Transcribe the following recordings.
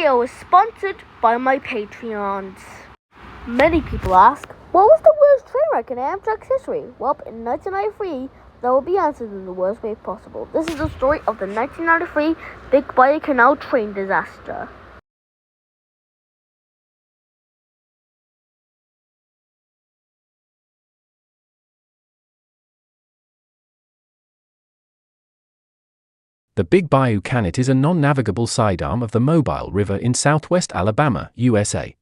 video is sponsored by my Patreons. Many people ask, what was the worst train wreck in Amtrak's history? Well, in 1993, that will be answered in the worst way possible. This is the story of the 1993 Big Bayou Canal train disaster. The Big Bayou Canal is a non-navigable sidearm of the Mobile River in southwest Alabama, USA.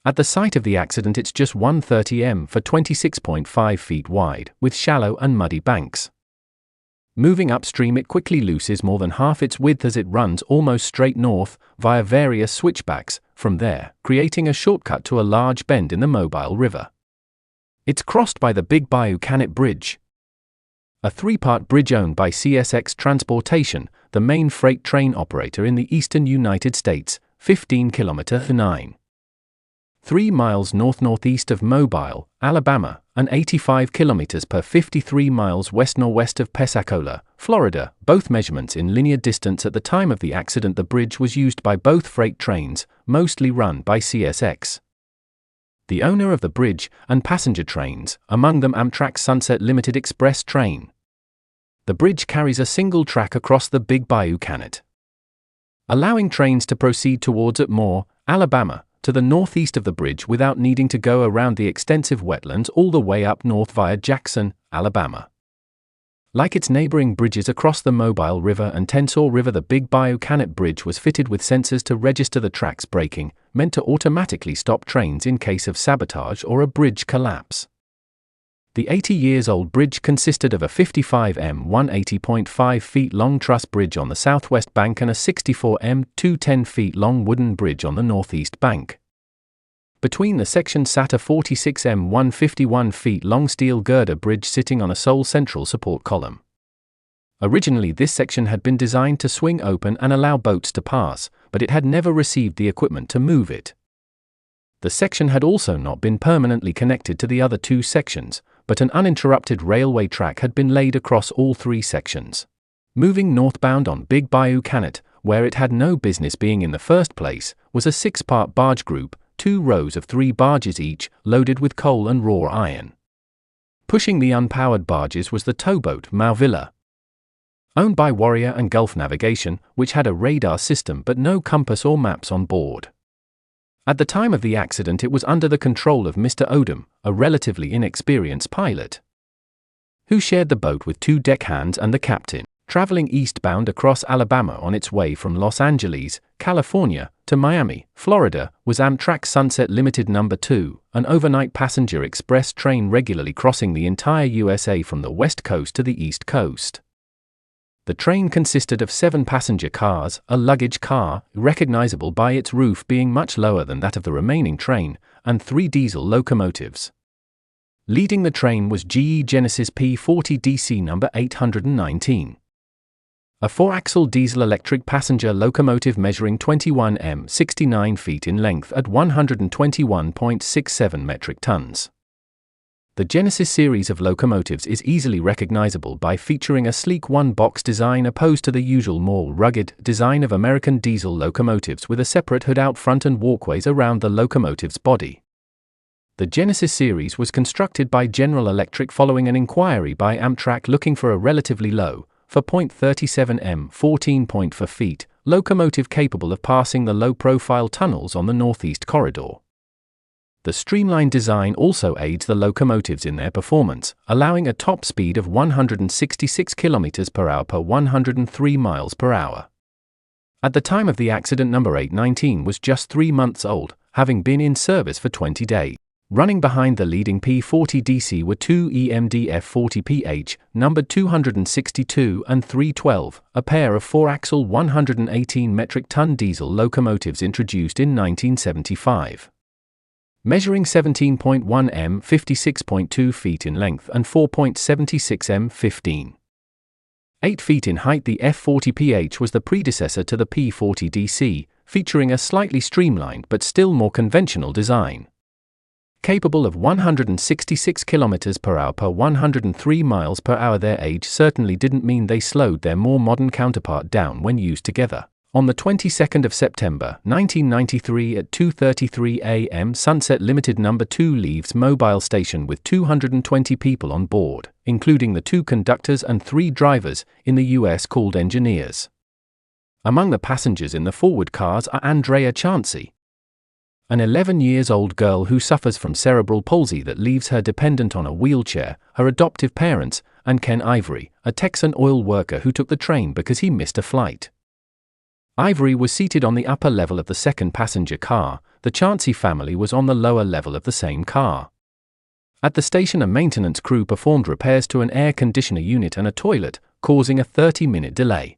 At the site of the accident, it's just 130 m for 26.5 feet wide, with shallow and muddy banks. Moving upstream, it quickly loses more than half its width as it runs almost straight north, via various switchbacks, from there, creating a shortcut to a large bend in the Mobile River. It's crossed by the Big Bayou Canal Bridge, a three-part bridge owned by CSX Transportation, the main freight train operator in the eastern United States, 15 km 9.3 miles north-northeast of Mobile, Alabama, and 85 km per 53 miles west-northwest of Pensacola, Florida. Both measurements in linear distance. At the time of the accident, the bridge was used by both freight trains, mostly run by CSX. The owner of the bridge, and passenger trains, among them Amtrak's Sunset Limited Express train. The bridge carries a single track across the Big Bayou Canal, allowing trains to proceed towards Moore, Alabama, to the northeast of the bridge without needing to go around the extensive wetlands all the way up north via Jackson, Alabama. Like its neighboring bridges across the Mobile River and Tensor River, the Big Bayou Canal Bridge was fitted with sensors to register the track's braking, meant to automatically stop trains in case of sabotage or a bridge collapse. The 80-year-old bridge consisted of a 55 m 180.5 feet long truss bridge on the southwest bank and a 64 m 210 feet long wooden bridge on the northeast bank. Between the sections sat a 46 m 151 feet long steel girder bridge sitting on a sole central support column. Originally, this section had been designed to swing open and allow boats to pass, but it had never received the equipment to move it. The section had also not been permanently connected to the other two sections, but an uninterrupted railway track had been laid across all three sections. Moving northbound on Big Bayou Canal, where it had no business being in the first place, was a six-part barge group, 2 rows of 3 barges each, loaded with coal and raw iron. Pushing the unpowered barges was the towboat Mauvilla, owned by Warrior and Gulf Navigation, which had a radar system but no compass or maps on board. At the time of the accident, it was under the control of Mr. Odom, a relatively inexperienced pilot, who shared the boat with 2 deckhands and the captain. Traveling eastbound across Alabama on its way from Los Angeles, California, to Miami, Florida, was Amtrak Sunset Limited No. 2, an overnight passenger express train regularly crossing the entire USA from the west coast to the east coast. The train consisted of 7 passenger cars, a luggage car, recognizable by its roof being much lower than that of the remaining train, and 3 diesel locomotives. Leading the train was GE Genesis P40 DC No. 819. A 4-axle diesel-electric passenger locomotive measuring 21 m 69 feet in length at 121.67 metric tons. The Genesis series of locomotives is easily recognizable by featuring a sleek one-box design opposed to the usual more rugged design of American diesel locomotives with a separate hood out front and walkways around the locomotive's body. The Genesis series was constructed by General Electric following an inquiry by Amtrak looking for a relatively low, 4.37 m 14.4 feet, locomotive capable of passing the low-profile tunnels on the Northeast Corridor. The streamlined design also aids the locomotives in their performance, allowing a top speed of 166 km per hour per 103 miles per hour. At the time of the accident, number 819 was just 3 months old, having been in service for 20 days. Running behind the leading P40 DC were 2 EMD F40PH, numbered 262 and 312, a pair of 4-axle 118 metric ton diesel locomotives introduced in 1975. Measuring 17.1 m 56.2 feet in length and 4.76 m 15.8 feet in height, the F40PH was the predecessor to the P40 DC, featuring a slightly streamlined but still more conventional design. Capable of 166 km per hour per 103 miles per hour, their age certainly didn't mean they slowed their more modern counterpart down when used together. On the 22nd of September, 1993 at 2:33 a.m. Sunset Limited No. 2 leaves Mobile Station with 220 people on board, including the 2 conductors and 3 drivers, in the US called engineers. Among the passengers in the forward cars are Andrea Chauncey, an 11-year-old girl who suffers from cerebral palsy that leaves her dependent on a wheelchair, her adoptive parents, and Ken Ivory, a Texan oil worker who took the train because he missed a flight. Ivory was seated on the upper level of the second passenger car. The Chauncey family was on the lower level of the same car. At the station, a maintenance crew performed repairs to an air conditioner unit and a toilet, causing a 30-minute delay.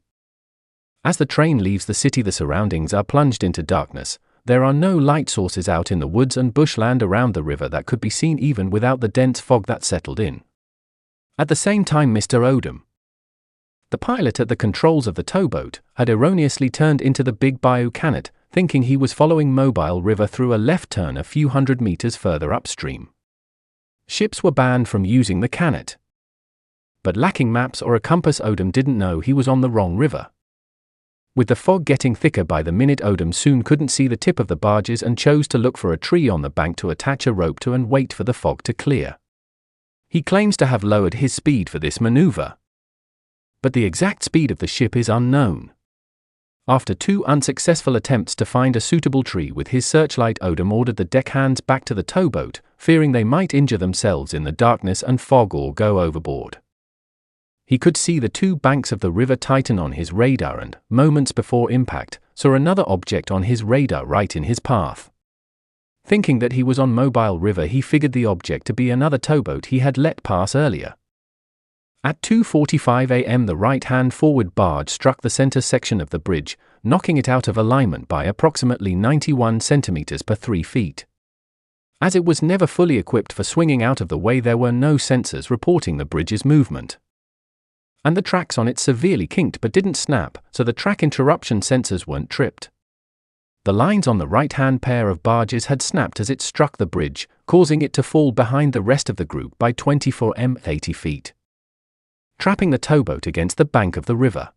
As the train leaves the city, the surroundings are plunged into darkness. There are no light sources out in the woods and bushland around the river that could be seen even without the dense fog that settled in. At the same time, Mr. Odom, the pilot at the controls of the towboat, had erroneously turned into the Big Bayou canal, thinking he was following Mobile River through a left turn a few hundred meters further upstream. Ships were banned from using the canal. But lacking maps or a compass, Odom didn't know he was on the wrong river. With the fog getting thicker by the minute, Odom soon couldn't see the tip of the barges and chose to look for a tree on the bank to attach a rope to and wait for the fog to clear. He claims to have lowered his speed for this maneuver, but the exact speed of the ship is unknown. After 2 unsuccessful attempts to find a suitable tree with his searchlight, Odom ordered the deckhands back to the towboat, fearing they might injure themselves in the darkness and fog or go overboard. He could see the 2 banks of the river tighten on his radar and, moments before impact, saw another object on his radar right in his path. Thinking that he was on Mobile River, he figured the object to be another towboat he had let pass earlier. At 2:45 a.m. the right-hand forward barge struck the center section of the bridge, knocking it out of alignment by approximately 91 centimeters per 3 feet. As it was never fully equipped for swinging out of the way, there were no sensors reporting the bridge's movement. And the tracks on it severely kinked but didn't snap, so the track interruption sensors weren't tripped. The lines on the right-hand pair of barges had snapped as it struck the bridge, causing it to fall behind the rest of the group by 24 m 80 feet. Trapping the towboat against the bank of the river.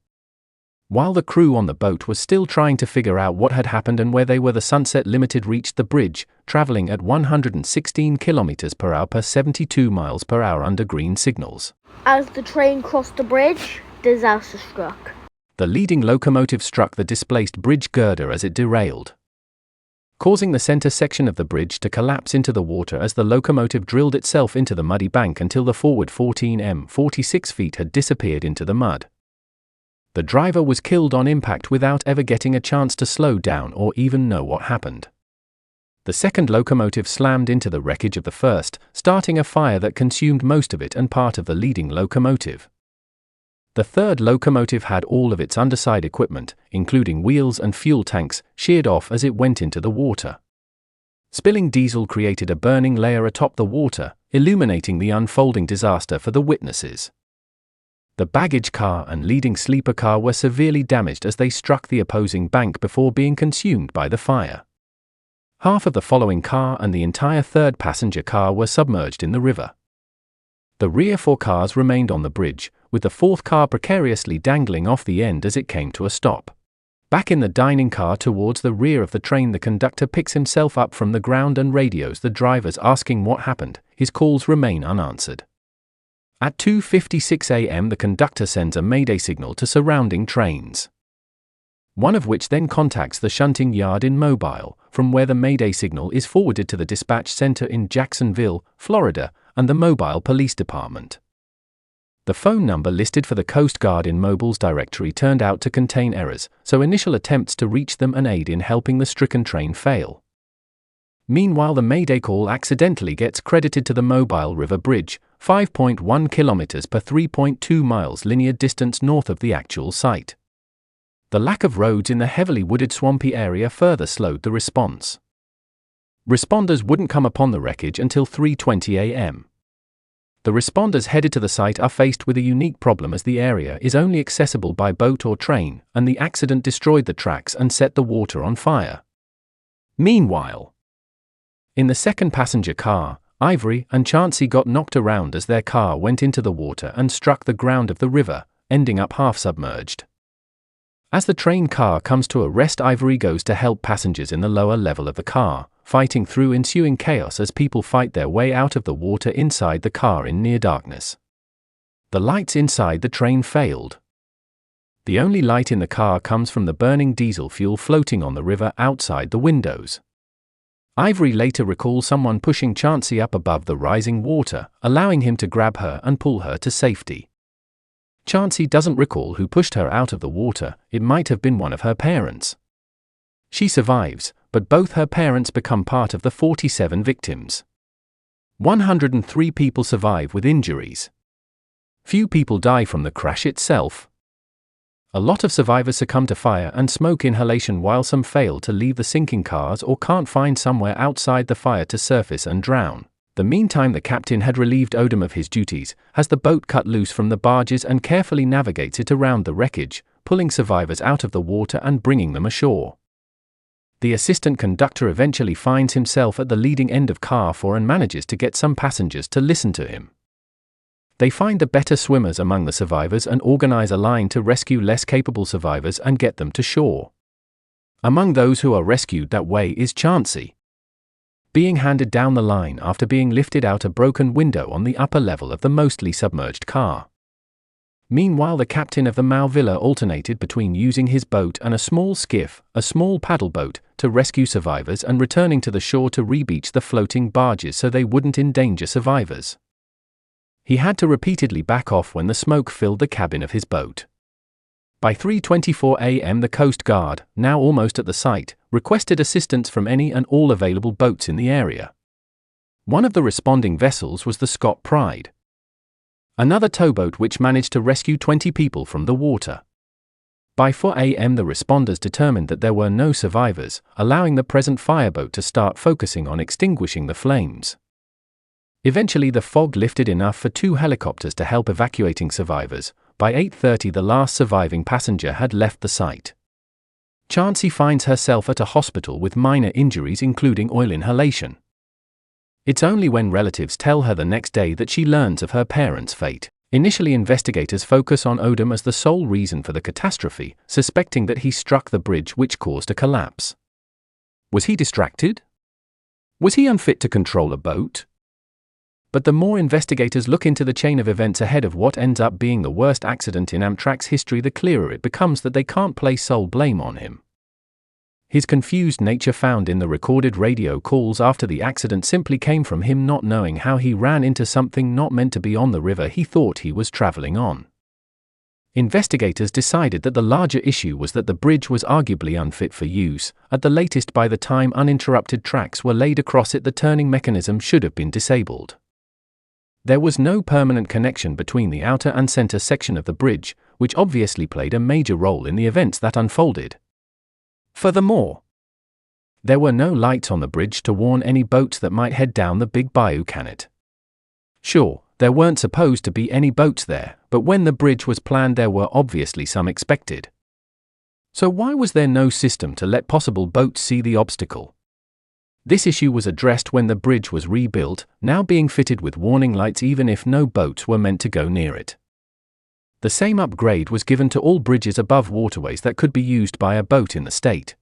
While the crew on the boat was still trying to figure out what had happened and where they were, the Sunset Limited reached the bridge, traveling at 116 kilometers per hour per 72 miles per hour under green signals. As the train crossed the bridge, disaster struck. The leading locomotive struck the displaced bridge girder as it derailed, causing the center section of the bridge to collapse into the water as the locomotive drilled itself into the muddy bank until the forward 14 m 46 feet had disappeared into the mud. The driver was killed on impact without ever getting a chance to slow down or even know what happened. The second locomotive slammed into the wreckage of the first, starting a fire that consumed most of it and part of the leading locomotive. The third locomotive had all of its underside equipment, including wheels and fuel tanks, sheared off as it went into the water. Spilling diesel created a burning layer atop the water, illuminating the unfolding disaster for the witnesses. The baggage car and leading sleeper car were severely damaged as they struck the opposing bank before being consumed by the fire. Half of the following car and the entire third passenger car were submerged in the river. The rear 4 cars remained on the bridge, with the 4th car precariously dangling off the end as it came to a stop. Back in the dining car towards the rear of the train, the conductor picks himself up from the ground and radios the drivers asking what happened. His calls remain unanswered. At 2:56 a.m. the conductor sends a mayday signal to surrounding trains, one of which then contacts the shunting yard in Mobile, from where the mayday signal is forwarded to the dispatch center in Jacksonville, Florida, and the Mobile Police Department. The phone number listed for the Coast Guard in Mobile's directory turned out to contain errors, so initial attempts to reach them and aid in helping the stricken train fail. Meanwhile, the mayday call accidentally gets credited to the Mobile River Bridge, 5.1 kilometers per 3.2 miles linear distance north of the actual site. The lack of roads in the heavily wooded swampy area further slowed the response. Responders wouldn't come upon the wreckage until 3:20 a.m. The responders headed to the site are faced with a unique problem as the area is only accessible by boat or train, and the accident destroyed the tracks and set the water on fire. Meanwhile, in the second passenger car, Ivory and Chauncey got knocked around as their car went into the water and struck the ground of the river, ending up half submerged. As the train car comes to a rest, Ivory goes to help passengers in the lower level of the car, fighting through ensuing chaos as people fight their way out of the water inside the car in near darkness. The lights inside the train failed. The only light in the car comes from the burning diesel fuel floating on the river outside the windows. Ivory later recalls someone pushing Chauncey up above the rising water, allowing him to grab her and pull her to safety. Chauncey doesn't recall who pushed her out of the water. It might have been one of her parents. She survives, but both her parents become part of the 47 victims. 103 people survive with injuries. Few people die from the crash itself. A lot of survivors succumb to fire and smoke inhalation, while some fail to leave the sinking cars or can't find somewhere outside the fire to surface and drown. The meantime, the captain had relieved Odom of his duties, has the boat cut loose from the barges and carefully navigates it around the wreckage, pulling survivors out of the water and bringing them ashore. The assistant conductor eventually finds himself at the leading end of car 4 and manages to get some passengers to listen to him. They find the better swimmers among the survivors and organize a line to rescue less capable survivors and get them to shore. Among those who are rescued that way is Chauncey, being handed down the line after being lifted out a broken window on the upper level of the mostly submerged car. Meanwhile, the captain of the Mauvilla alternated between using his boat and a small skiff, a small paddle boat, to rescue survivors and returning to the shore to re-beach the floating barges so they wouldn't endanger survivors. He had to repeatedly back off when the smoke filled the cabin of his boat. By 3:24 a.m. the Coast Guard, now almost at the site, requested assistance from any and all available boats in the area. One of the responding vessels was the Scott Pride, another towboat which managed to rescue 20 people from the water. By 4 a.m. the responders determined that there were no survivors, allowing the present fireboat to start focusing on extinguishing the flames. Eventually the fog lifted enough for 2 helicopters to help evacuating survivors. By 8:30 the last surviving passenger had left the site. Chauncey finds herself at a hospital with minor injuries including oil inhalation. It's only when relatives tell her the next day that she learns of her parents' fate. Initially, investigators focus on Odom as the sole reason for the catastrophe, suspecting that he struck the bridge which caused a collapse. Was he distracted? Was he unfit to control a boat? But the more investigators look into the chain of events ahead of what ends up being the worst accident in Amtrak's history, the clearer it becomes that they can't place sole blame on him. His confused nature found in the recorded radio calls after the accident simply came from him not knowing how he ran into something not meant to be on the river he thought he was traveling on. Investigators decided that the larger issue was that the bridge was arguably unfit for use. At the latest, by the time uninterrupted tracks were laid across it, the turning mechanism should have been disabled. There was no permanent connection between the outer and center section of the bridge, which obviously played a major role in the events that unfolded. Furthermore, there were no lights on the bridge to warn any boats that might head down the Big Bayou canal. Sure, there weren't supposed to be any boats there, but when the bridge was planned there were obviously some expected. So why was there no system to let possible boats see the obstacle? This issue was addressed when the bridge was rebuilt, now being fitted with warning lights even if no boats were meant to go near it. The same upgrade was given to all bridges above waterways that could be used by a boat in the state.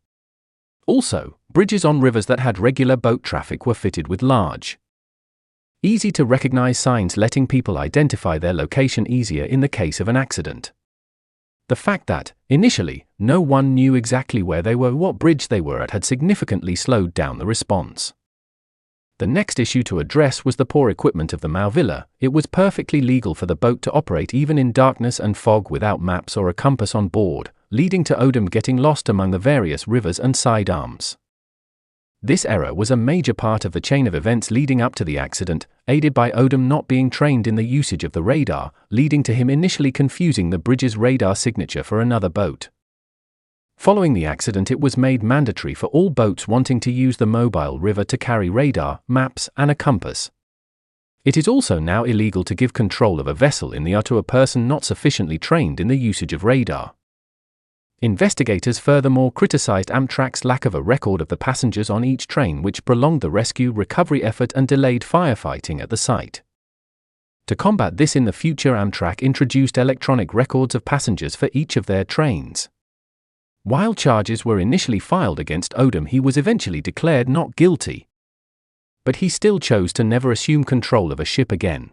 Also, bridges on rivers that had regular boat traffic were fitted with large, easy to recognize signs letting people identify their location easier in the case of an accident. The fact that, initially, no one knew exactly where they were or what bridge they were at had significantly slowed down the response. The next issue to address was the poor equipment of the Mauvilla. It was perfectly legal for the boat to operate even in darkness and fog without maps or a compass on board, leading to Odom getting lost among the various rivers and side arms. This error was a major part of the chain of events leading up to the accident, aided by Odom not being trained in the usage of the radar, leading to him initially confusing the bridge's radar signature for another boat. Following the accident, it was made mandatory for all boats wanting to use the mobile river to carry radar, maps, and a compass. It is also now illegal to give control of a vessel in the air to a person not sufficiently trained in the usage of radar. Investigators furthermore criticized Amtrak's lack of a record of the passengers on each train, which prolonged the rescue recovery effort and delayed firefighting at the site. To combat this in the future, Amtrak introduced electronic records of passengers for each of their trains. While charges were initially filed against Odom, he was eventually declared not guilty. But he still chose to never assume control of a ship again.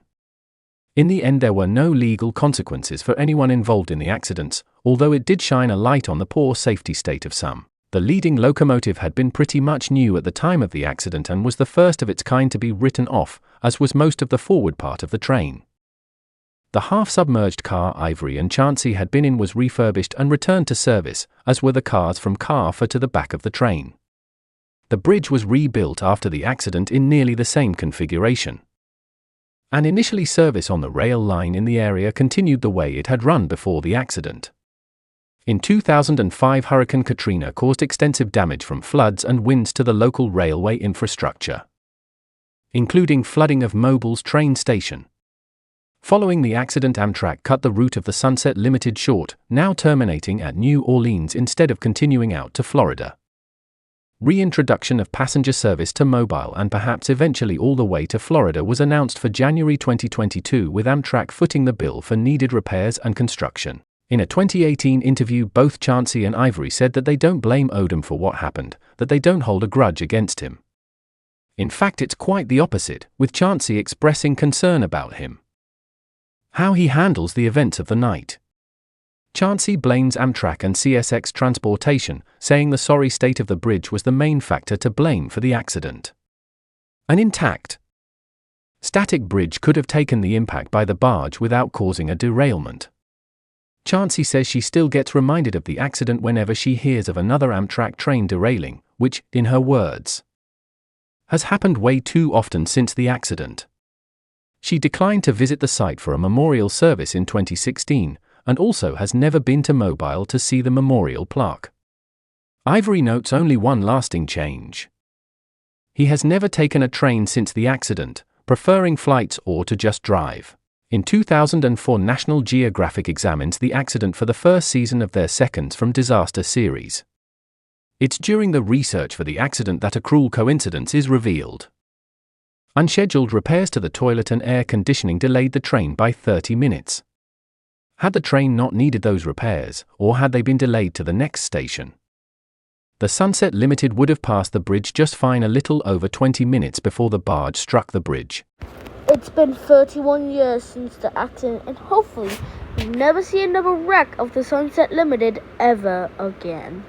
In the end, there were no legal consequences for anyone involved in the accidents, although it did shine a light on the poor safety state of some. The leading locomotive had been pretty much new at the time of the accident and was the first of its kind to be written off, as was most of the forward part of the train. The half-submerged car Ivory and Chauncey had been in was refurbished and returned to service, as were the cars from car for to the back of the train. The bridge was rebuilt after the accident in nearly the same configuration. And initially service on the rail line in the area continued the way it had run before the accident. In 2005, Hurricane Katrina caused extensive damage from floods and winds to the local railway infrastructure, including flooding of Mobile's train station. Following the accident, Amtrak cut the route of the Sunset Limited short, now terminating at New Orleans instead of continuing out to Florida. Reintroduction of passenger service to Mobile and perhaps eventually all the way to Florida was announced for January 2022, with Amtrak footing the bill for needed repairs and construction. In a 2018 interview, both Chauncey and Ivory said that they don't blame Odom for what happened, that they don't hold a grudge against him. In fact, it's quite the opposite, with Chauncey expressing concern about him. How he handles the events of the night. Chauncey blames Amtrak and CSX Transportation, saying the sorry state of the bridge was the main factor to blame for the accident. An intact, static bridge could have taken the impact by the barge without causing a derailment. Chauncey says she still gets reminded of the accident whenever she hears of another Amtrak train derailing, which, in her words, has happened way too often since the accident. She declined to visit the site for a memorial service in 2016, and also has never been to Mobile to see the memorial plaque. Ivory notes only one lasting change. He has never taken a train since the accident, preferring flights or to just drive. In 2004, National Geographic examines the accident for the first season of their Seconds from Disaster series. It's during the research for the accident that a cruel coincidence is revealed. Unscheduled repairs to the toilet and air conditioning delayed the train by 30 minutes. Had the train not needed those repairs, or had they been delayed to the next station, the Sunset Limited would have passed the bridge just fine a little over 20 minutes before the barge struck the bridge. It's been 31 years since the accident, and hopefully we'll never see another wreck of the Sunset Limited ever again.